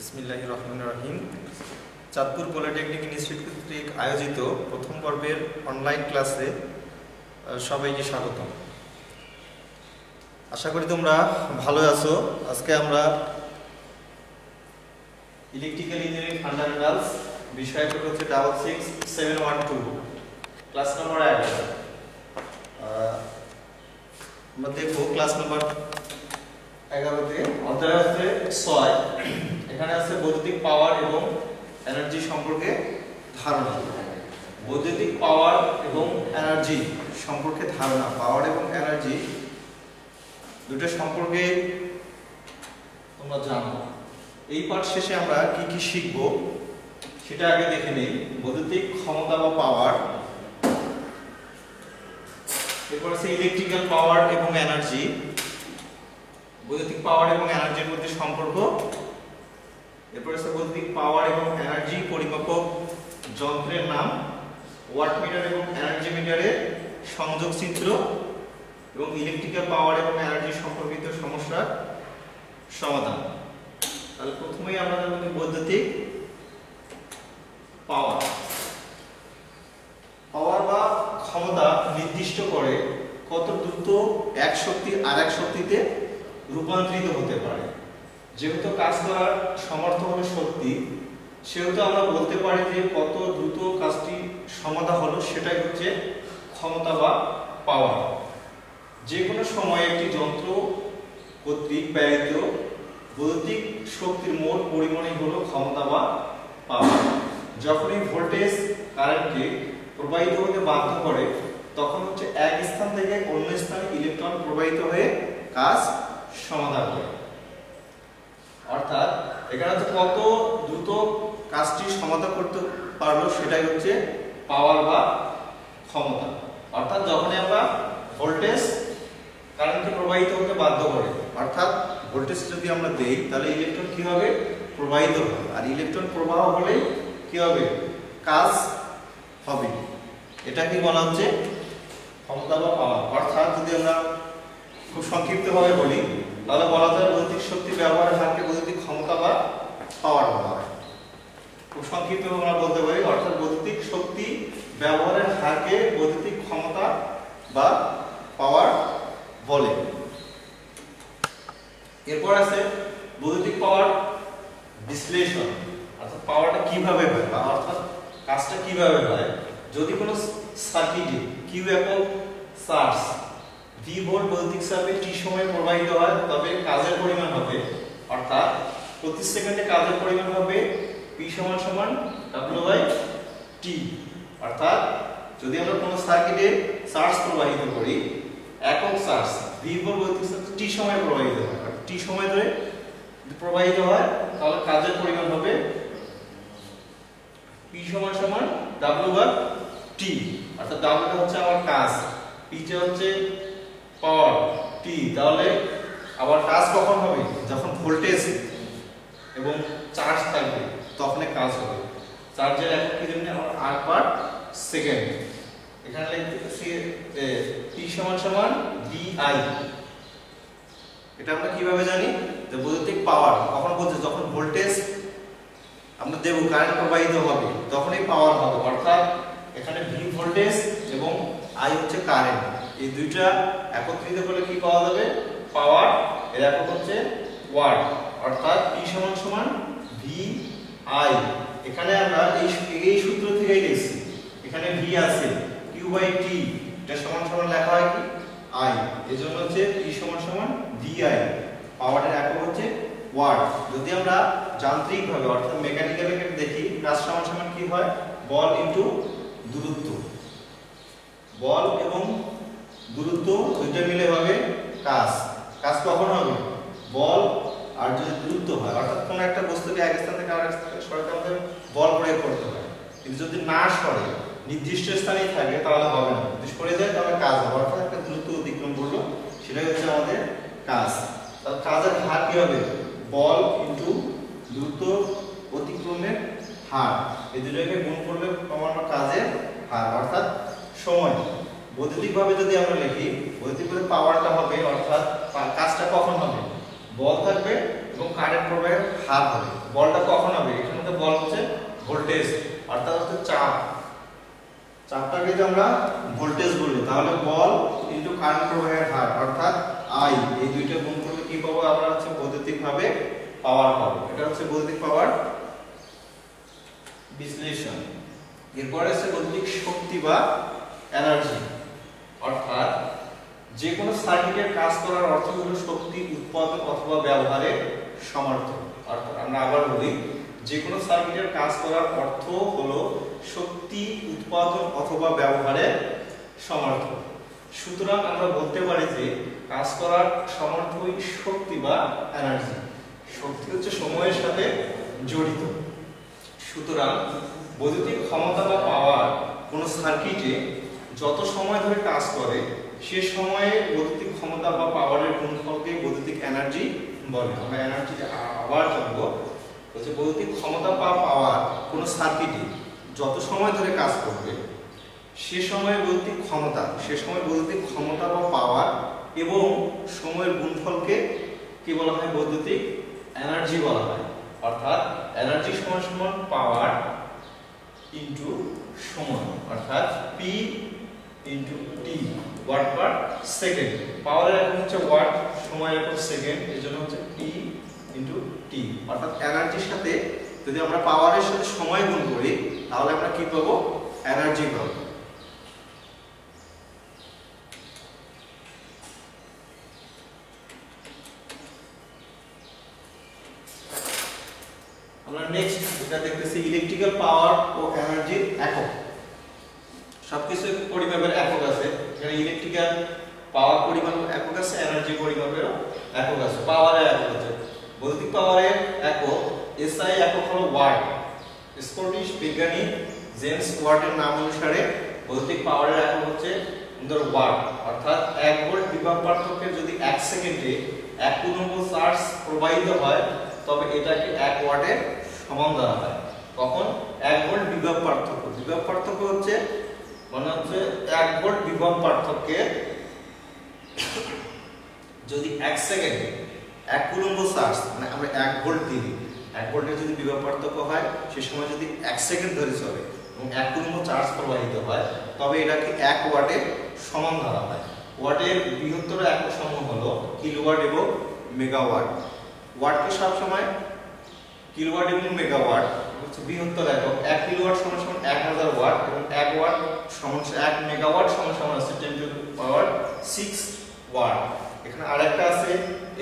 বিসমিল্লাহির রহমানির রহিম। Chandpur polytechnic institute কর্তৃক আয়োজিত প্রথম পর্বের অনলাইন ক্লাসে সবাইকে স্বাগত। আশা করি তোমরা ভালো আছো। আজকে আমরা ইলেকট্রিক্যাল ইঞ্জিনিয়ারিং ফান্ডামেন্টালস বিষয়টা হচ্ছে 66712 ক্লাস নম্বর 1। আমরা দেখব ক্লাস নম্বর 11তে অধ্যায় হচ্ছে 6। এখানে আছে বৈদ্যুতিক পাওয়ার এবং এনার্জি সম্পর্কে ধারণা। বৈদ্যুতিক পাওয়ার এবং এনার্জি সম্পর্কে ধারণা। পাওয়ার এবং এনার্জি দুটো সম্পর্কে তোমরা জানো। এই পাঠ শেষে আমরা কি কি শিখব সেটা আগে দেখে নেই। বৈদ্যুতিক ক্ষমতা বা পাওয়ার, এরপর আছে ইলেকট্রিক্যাল পাওয়ার এবং এনার্জি, বৈদ্যুতিক পাওয়ার এবং এনার্জির মধ্যে সম্পর্ক, এরপর আছে বৈদ্যুতিক পাওয়ার এবং এনার্জি পরিমাপক যন্ত্রের নাম, ওয়াটমিটার এবং এনার্জি মিটারের সংযোগ চিত্র এবং ইলেকট্রিক্যাল পাওয়ার এবং এনার্জি সম্পর্কিত সমস্যার সমাধান। তাহলে প্রথমেই আমাদের মধ্যে বৈদ্যুতিক পাওয়ার। পাওয়ার বা ক্ষমতা নির্দিষ্ট করে কত দ্রুত এক শক্তি আরেক শক্তিতে রূপান্তরিত হতে পারে। যেহেতু কাজ করার সমর্থ হলো শক্তি, সেহেতু আমরা বলতে পারি যে কত দ্রুত কাজটি সমাধা হলো সেটাই হচ্ছে ক্ষমতা বা পাওয়ার। যে কোনো সময়ে একটি যন্ত্র কর্তৃক ব্যবহৃত বৈদ্যুতিক শক্তির মোট পরিমাণই হলো ক্ষমতা বা পাওয়ার। যখনই ভোল্টেজ কারেন্টকে প্রবাহিত হতে বাধ্য করে, তখন হচ্ছে এক স্থান থেকে অন্য স্থানে ইলেকট্রন প্রবাহিত হয়ে কাজ সমাধান করে। অর্থাৎ এখানে হচ্ছে কত দ্রুত কাজটি সমাধান করতে পারলো সেটাই হচ্ছে পাওয়ার বা ক্ষমতা। অর্থাৎ যখন আমরা ভোল্টেজ কারেন্টকে প্রবাহিত হতে বাধ্য করে, অর্থাৎ ভোল্টেজ যদি আমরা দেই তাহলে ইলেকট্রন কি হবে? প্রবাহিত হবে। আর ইলেকট্রন প্রবাহ হলে কি হবে? কাজ হবে। এটাকে বলা হচ্ছে ক্ষমতা বা পাওয়ার। অর্থাৎ যদি আমরা খুব সংক্ষিপ্তভাবে বলি তাহলে বলা যায় বৈদ্যুতিক শক্তি ব্যবহারের হারকে বৈদ্যুতিক ক্ষমতা বা পাওয়ার বলা হয়। খুব সংক্ষিপ্তভাবে আমরা বলতে পারি অর্থাৎ বৈদ্যুতিক শক্তি ব্যবহারের হারকে বৈদ্যুতিক ক্ষমতা বা পাওয়ার বলে। এরপর আছে বৈদ্যুতিক পাওয়ার বিশ্লেষণ। অর্থাৎ পাওয়ারটা কিভাবে হয় বা অর্থাৎ কাজটা কিভাবে হয়। যদি কোনো সার্কিটে কিউ একক চার্জ V ভোল্ট বৈদ্যুতিক চাপে t সময় প্রবাহিত হয়, তবে কাজের পরিমাণ হবে অর্থাৎ প্রতি সেকেন্ডে কাজের পরিমাণ হবে P W/T। অর্থাৎ যদি আমরা কোনো সার্কিটে চার্জ প্রবাহিত করি, একক চার্জ V ভোল্ট বৈদ্যুতিক চাপে t সময় প্রবাহিত হয়, আর t সময় ধরে প্রবাহিত হয়, তাহলে কাজের পরিমাণ হবে P W/T। অর্থাৎ W হচ্ছে আমার কাজ, P হচ্ছে পাওয়ার, T তাহলে আবার কাজ কখন হবে? যখন ভোল্টেজ এবং চার্জ থাকবে তখনই কাজ হবে। চার্জের একক কি জানি আমরা 8/সেকেন্ড। এখানে লিখতেছি P VI। এটা আমরা কিভাবে জানি? যে বৈদ্যুতিক পাওয়ার কখন বলতে যখন ভোল্টেজ আমরা দেব, কারেন্ট প্রবাহিত হবে, তখনই পাওয়ার হবে। অর্থাৎ এখানে V ভোল্টেজ এবং I হচ্ছে কারেন্ট, এই দুইটা একত্রিত করলে কি পাওয়া যাবে? পাওয়ার। এর একক হচ্ছে ওয়াট। অর্থাৎ P VI। এখানে আমরা এই সূত্র থেকেই লিখছি। এখানে V আছে, Q/T এটা সমান সমান লেখা হয় কি I। এজন্য হচ্ছে P VI। পাওয়ারের একক হচ্ছে ওয়াট। যদি আমরা যান্ত্রিকভাবে অর্থাৎ মেকানিক্যালি দেখি, কাজ সমান কি হয়? বল ইনটু দূরত্ব। বল এবং দূরত্ব দুইটা মিলে হবে কাজ। কাজ কখন হবে? বল আর যদি দূরত্ব হয়, অর্থাৎ কোনো একটা বস্তুকে এক স্থান থেকে আরেক স্থানে সরাতে আমাদের বল প্রয়োগ করতে হয়। কিন্তু যদি না সরে, নির্দিষ্ট স্থানেই থাকে, তাহলে হবে না। যদি সরে যায় তাহলে কাজ হবে। অর্থাৎ একটা দূরত্ব অতিক্রম করলো, সেটাই হচ্ছে আমাদের কাজ। তাহলে কাজের হার কি হবে? বল ইনটু দূরত্ব অতিক্রমের হার, এই দুটোকে গুণ করলে আমরা কাজের হার অর্থাৎ সময়। বৈদ্যুতিকভাবে যদি আমরা লিখি, বৈদ্যুতিকভাবে পাওয়ারটা হবে অর্থাৎ কাজটা কখন হবে? বল থাকবে এবং এবং কারেন্ট প্রবাহের হার হবে। বলটা কখন হবে? এখানে তো বল হচ্ছে ভোল্টেজ, অর্থাৎ হচ্ছে চাপ। চাপটাকে যদি আমরা ভোল্টেজ বলি তাহলে বল ইনটু কারেন্ট প্রবাহের হার অর্থাৎ আই, এই দুইটা গুণ করলে কি পাবো আমরা? হচ্ছে বৈদ্যুতিকভাবে পাওয়ার পাবো। এটা হচ্ছে বৈদ্যুতিক পাওয়ার বিশ্লেষণ। এরপরে আছে বৈদ্যুতিক শক্তি বা এনার্জি, অর্থাৎ যে কোনো সার্কিটের কাজ করার অর্থ হলো শক্তি উৎপাদন অথবা ব্যবহারের সামর্থ্য। অর্থাৎ আমরা আবার বলি, যে কোনো সার্কিটের কাজ করার অর্থ হলো শক্তি উৎপাদন অথবা ব্যবহারের সামর্থ্য। সুতরাং আমরা বলতে পারি যে কাজ করার সামর্থ্যই শক্তি বা এনার্জি। শক্তি হচ্ছে সময়ের সাথে জড়িত। সুতরাং বৈদ্যুতিক ক্ষমতা বা পাওয়ার কোনো সার্কিটে যত সময় ধরে কাজ করে সে সময়ে বৈদ্যুতিক ক্ষমতা বা পাওয়ারের গুণফলকে বৈদ্যুতিক এনার্জি বলে। আমরা এনার্জিতে আবার জানবো, বলছে বৈদ্যুতিক ক্ষমতা বা পাওয়ার কোনো সার্কিটে যত সময় ধরে কাজ করবে সে সময় বৈদ্যুতিক ক্ষমতা বা পাওয়ার এবং সময়ের গুণফলকে কি বলা হয়? বৈদ্যুতিক এনার্জি বলা হয়। অর্থাৎ এনার্জি সমান সমান পাওয়ার ইনটু সময়, অর্থাৎ P into T, watt per second. পাওয়ারের একক হচ্ছে ওয়াট, সময়ের একক সেকেন্ড, এজন্য হচ্ছে পি ইনটু টি। অর্থাৎ এনার্জির সাথে যদি আমরা পাওয়ারের সাথে সময় গুণ করি তাহলে আমরা কি পাবো? এনার্জি পাবো। আমরা নেক্সট যেটা দেখতেছি ইলেকট্রিক্যাল পাওয়ার ও এনার্জির একক। সবকিছু পরিমাপের একক আছে, এখানে ইলেকট্রিক্যাল পাওয়ার পরিমাপের একক আছে, এনার্জি পরিমাপের একক আছে। পাওয়ারের একক আছে, বৈদ্যুতিক পাওয়ারের একক এসআই একক হলো ওয়াট। স্কটিশ বিজ্ঞানী জেমস ওয়াটের নাম অনুসারে বৈদ্যুতিক পাওয়ারের একক হচ্ছে ওয়াট। অর্থাৎ 1 ভোল্ট বিভব পার্থক্যে যদি 1 সেকেন্ডে 1 কুলম্ব চার্জ প্রবাহিত হয় তবে এটাকে 1 ওয়াটের সমান ধরা হয়। কখন? 1 ভোল্ট বিভব পার্থক্য। বিভব পার্থক্য হচ্ছে মানে হচ্ছে 1 ভোল্ট বিভব পার্থক্যে যদি 1 সেকেন্ডে 1 কুলম্ব চার্জ, মানে আমরা 1 ভোল্ট দিই, 1 ভোল্টের যদি বিভব পার্থক্য হয় সে সময় যদি 1 সেকেন্ড ধরে চলে এবং 1 কুলম্ব চার্জ প্রবাহিত হয় তবে এটাকে 1 ওয়াটের সমান ধরা হয়। ওয়াটের বৃহত্তর একক সমূহ হলো কিলোওয়াট এবং মেগাওয়াট। ওয়াটকে সব সময় কিলোওয়াট এবং মেগাওয়াট হচ্ছে বৃহত্তর একক। 1 কিলোওয়াট সমান সমান 1000 ওয়াট এবং 1 ওয়াট সমান 1 মেগাওয়াট সমান সমান আছে 10 টু দি পাওয়ার 6 ওয়াট। এখানে আরেকটা আছে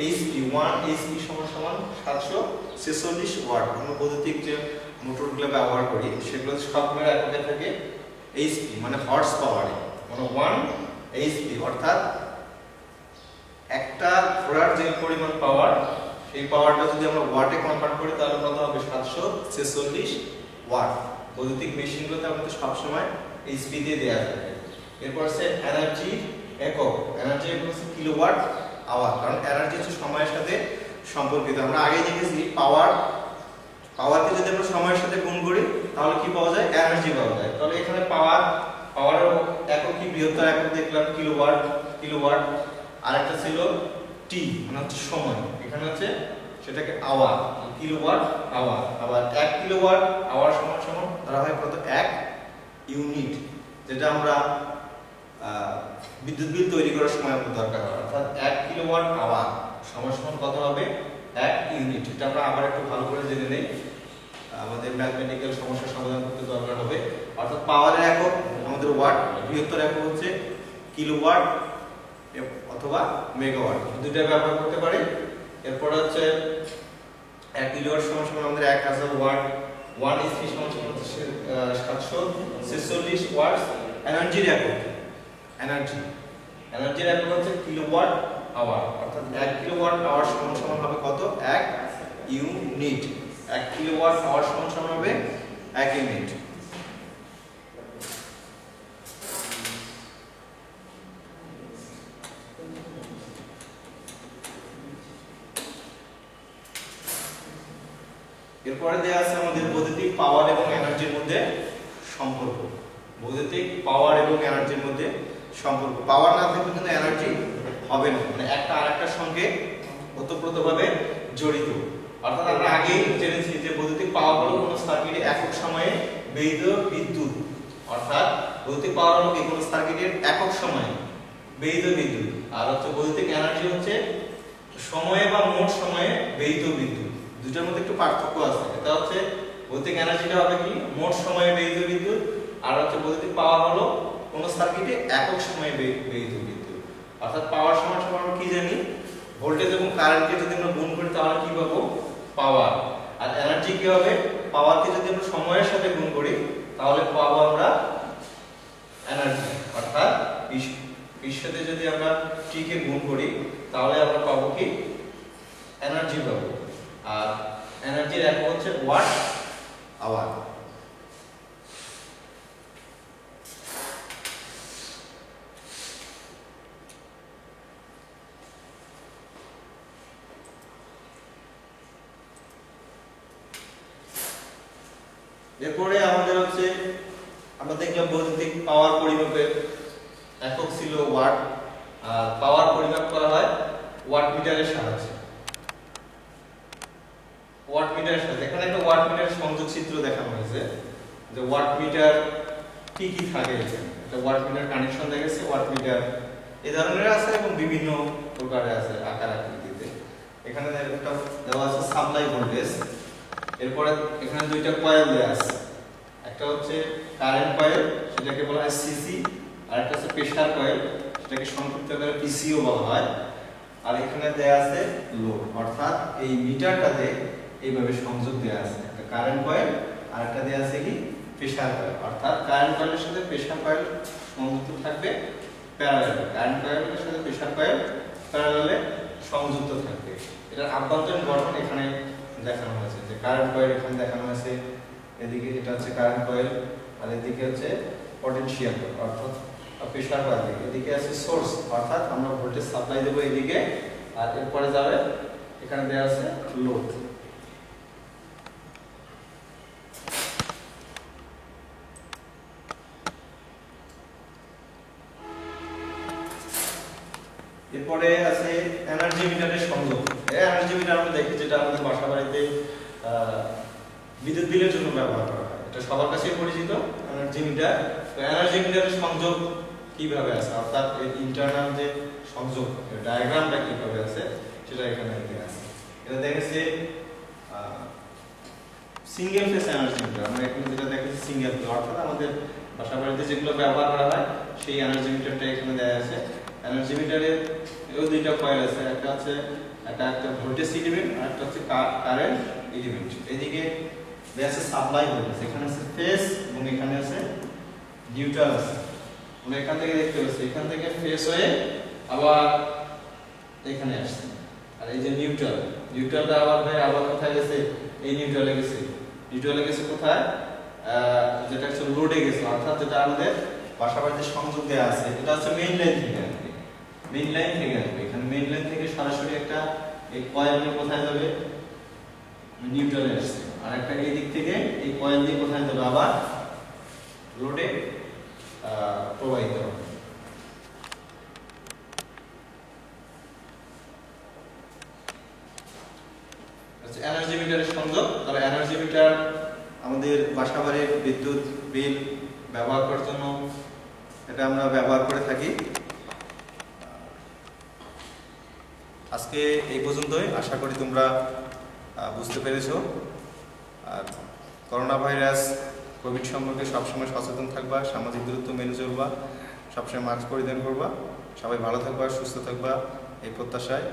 এইচপি, 1 এইচপি সমান সমান 746 ওয়াট। আমরা বৈদ্যুতিক যে মোটরগুলো ব্যবহার করি সেগুলো সবগুলোর এককে থাকে এইচপি, মানে হর্স পাওয়ারে, মানে 1 এইচপি। অর্থাৎ একটা ঘোড়ার যে পরিমাণ পাওয়ার সেই পাওয়ারটা যদি আমরা ওয়াটে কনভার্ট করি তাহলে কত হবে? 746 ওয়াট। বৈদ্যুতিক মেশিনগুলোতে আমাদের সবসময় এইচপি দিয়ে দেওয়া থাকে। এরপর আছে এনার্জি একক। এনার্জি একক হচ্ছে কিলোওয়াট আওয়ার, কারণ এনার্জি হচ্ছে সময়ের সাথে সম্পর্কিত। আমরা আগে দেখেছি পাওয়ারকে যদি আমরা সময়ের সাথে গুণ করি তাহলে কি পাওয়া যায়? এনার্জি পাওয়া যায়। তাহলে এখানে পাওয়ারের একক কি? বৃহত্তর একক দেখলাম কিলোওয়াট। আরেকটা ছিল টি, মানে হচ্ছে সময়, এখানে হচ্ছে সেটাকে আওয়ার, কিলোওয়াট আওয়ার। আবার 1 কিলোওয়াট আওয়ার সমান সমান ধরা হয় কত? 1 ইউনিট, যেটা আমরা বিদ্যুৎ বিল তৈরি করার সময় আমাদের দরকার হয়। অর্থাৎ 1 কিলোওয়াট আওয়ার সমান সমান কত হবে? 1 ইউনিট। এটা আমরা আবার একটু ভালো করে জেনে নেই, আমাদের ম্যাথমেটিক্যাল সমস্যা সমাধান করতে দরকার হবে। অর্থাৎ পাওয়ারের একক আমাদের ওয়াট, বৃহত্তর একক হচ্ছে কিলোওয়াট অথবা মেগাওয়াট, দুইটা ব্যবহার করতে পারি। এরপর হচ্ছে 1 কিলোওয়াট সমান সমান আমাদের 1000 ওয়াট, 1 এইচপি সমান সমান 746 ওয়াট। এনার্জির একক হচ্ছে কিলোওয়াট আওয়ার। অর্থাৎ 1 কিলোওয়াট আওয়ার সমান সমান হবে কত? 1 ইউনিট। 1 কিলোওয়াট আওয়ার সমান সমান হবে 1 ইউনিট। এরপরে দেয়া আছে আমাদের বৈদ্যুতিক পাওয়ার এবং এনার্জির মধ্যে সম্পর্ক। বৈদ্যুতিক পাওয়ার এবং এনার্জির মধ্যে সম্পর্ক। পাওয়ার না থাকলে কিন্তু এনার্জি হবে না, মানে একটা আরেকটার সঙ্গে ওতপ্রোতভাবে জড়িত। অর্থাৎ আমরা আগেই জেনেছি যে বৈদ্যুতিক পাওয়ার হলো কোনো সার্কিটে একক সময়ে ব্যয়িত বিদ্যুৎ, অর্থাৎ বৈদ্যুতিক পাওয়ার হলো কি কোনো সার্কিটের একক সময়ে ব্যয়িত বিদ্যুৎ, আর হচ্ছে বৈদ্যুতিক এনার্জি হচ্ছে সময়ে বা মোট সময়ে ব্যয়িত বিদ্যুৎ। দুটোর মধ্যে একটু পার্থক্য আছে। এটা হচ্ছে বৈদ্যুতিক এনার্জিটা হবে কি মোট সময়ে ব্যয়িত বিদ্যুৎ, আর হচ্ছে বৈদ্যুতিক পাওয়ার হলো কোন সার্কিটে একক সময়ে ব্যয়িত বিদ্যুৎ। অর্থাৎ পাওয়ার সমান সমান আমরা কি জানি, ভোল্টেজ এবং কারেন্টকে যদি আমরা গুণ করি তাহলে কি পাবো, পাওয়ার। আর এনার্জি কি হবে, পাওয়ারকে যদি আমরা সময়ের সাথে গুণ করি তাহলে পাবো আমরা এনার্জি। অর্থাৎ সাথে যদি আমরা টি কে গুণ করি তাহলে আমরা পাবো কি এনার্জি পাবো। আর এনার্জির একক হচ্ছে ওয়াট আওয়ার। এরপরে আমাদের হচ্ছে আমরা দেখলাম বৈদ্যুতিক পাওয়ার পরিমাপের একক ছিল ওয়াট, আর পাওয়ার পরিমাপ করা হয় ওয়াট মিটারের সাহায্যে। ওয়াট মিটারের সাথে এখানে একটা ওয়াট মিটারের সংযোগ চিত্র দেখানো হয়েছে, যে ওয়াট মিটার কি কি থাকে। এখানে একটা ওয়াট মিটার কানেকশন দেখাচ্ছে। ওয়াট মিটার এই ধরনের আছে এবং বিভিন্ন প্রকারের আছে আকার আকৃতিতে। এখানে একটা দেওয়া আছে সাপ্লাই ভোল্টেজ। এরপরে এখানে দুইটা কয়েল দেওয়া আছে, একটা হচ্ছে কারেন্ট কয়েল, সেটাকে বলা হয় সিসি, আর একটা হচ্ছে প্রেসার কয়েল, সেটাকে সংক্ষিপ্ত করে পিসিও বলা হয়। আর এখানে দেয়া আছে লোড, অর্থাৎ এই মিটারটাতে এইভাবে সংযোগ দেয়া আছে, একটা কারেন্ট কয়েল আর একটা দেয়া আছে কি প্রেসার কয়েল। অর্থাৎ কারেন্ট কয়েলের সাথে প্রেসার কয়েল সংযুক্ত থাকবে প্যারালালে, কারেন্ট কয়েলের সাথে প্রেসার কয়েল প্যারালালে সংযুক্ত থাকবে। এটার আভ্যন্তরীণ গঠন এখানে দেখানো হয়েছে, যে কারেন্ট কয়েল এখানে দেখানো হয়েছে, এদিকে এটা হচ্ছে কারেন্ট কয়েল, আর এদিকে হচ্ছে পটেনশিয়াল কয়েল অর্থাৎ প্রেসার কয়েল। এদিকে আছে সোর্স, অর্থাৎ আমরা ভোল্টেজ সাপ্লাই দেব এদিকে, আর এরপরে যাবে এখানে দেয়া আছে লোড। এরপরে আছে এনার্জি মিটারের সংযোগ। এনার্জি মিটার আমরা দেখি যেটা আমাদের বাসা বাড়িতে বিদ্যুৎ বিলের জন্য ব্যবহার করা হয়, এটা সবার কাছেই পরিচিত এনার্জি মিটার। তো এনার্জি মিটারের সংযোগ কিভাবে আছে, অর্থাৎ এর ইন্টারনাল যে সংযোগ ডায়াগ্রামটা কিভাবে আছে সেটা এখানে দেওয়া আছে। এটা দেখেছে সিঙ্গেল ফেজ এনার্জি মিটার। আমরা এখন যেটা দেখেছি সিঙ্গেল ফেজ, অর্থাৎ আমাদের বাসা বাড়িতে যেগুলো ব্যবহার করা হয় সেই এনার্জি মিটারটা এখানে দেওয়া আছে। এনার্জি মিটারের এও দুইটা কয়েল আছে, একটা হচ্ছে একটা ভোল্টেজ এলিমেন্ট আর একটা হচ্ছে কারেন্ট এলিমেন্ট। এদিকে দেয়া আছে সাপ্লাই ভোল্টেজ, এখানে আছে ফেজ এবং এখানে আছে নিউট্রাল আছে। আমরা এখান থেকে দেখতে পাচ্ছি এখান থেকে ফেজ হয়ে আবার এখানে আসছে, আর এই যে নিউট্রালটা আবার হয়ে আবার কোথায় গেছে, এই নিউট্রালে গেছে কোথায়, যেটা হচ্ছে লোডে গেছে, অর্থাৎ যেটা আমাদের বাসা বাড়িতে সংযোগ দেওয়া আছে এটা হচ্ছে মেইন লাইন থেকে আসবে। এখানে মেইন লাইন থেকে সরাসরি একটা এই কয়েল দিয়ে কোথায় যাবে, নিউট্রালে আসছে, আর একটা এই দিক থেকে এই কয়েল দিয়ে কোথায় যাবে, আবার লোডে প্রবাহিত হবে। আচ্ছা, এনার্জি মিটারের সংযোগ। তবে এনার্জি মিটার আমাদের বাসাবাড়ির বিদ্যুৎ বিল ব্যবহার করার জন্য এটা আমরা ব্যবহার করে থাকি। আজকে এই পর্যন্তই, আশা করি তোমরা বুঝতে পেরেছো। আর করোনা ভাইরাস কোভিড সম্পর্কে সবসময় সচেতন থাকবা, সামাজিক দূরত্ব মেনে চলবা, সবসময় মাস্ক পরিধান করবা। সবাই ভালো থাকবা, সুস্থ থাকবা, এই প্রত্যাশায়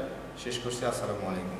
শেষ করছি। আসসালামু আলাইকুম।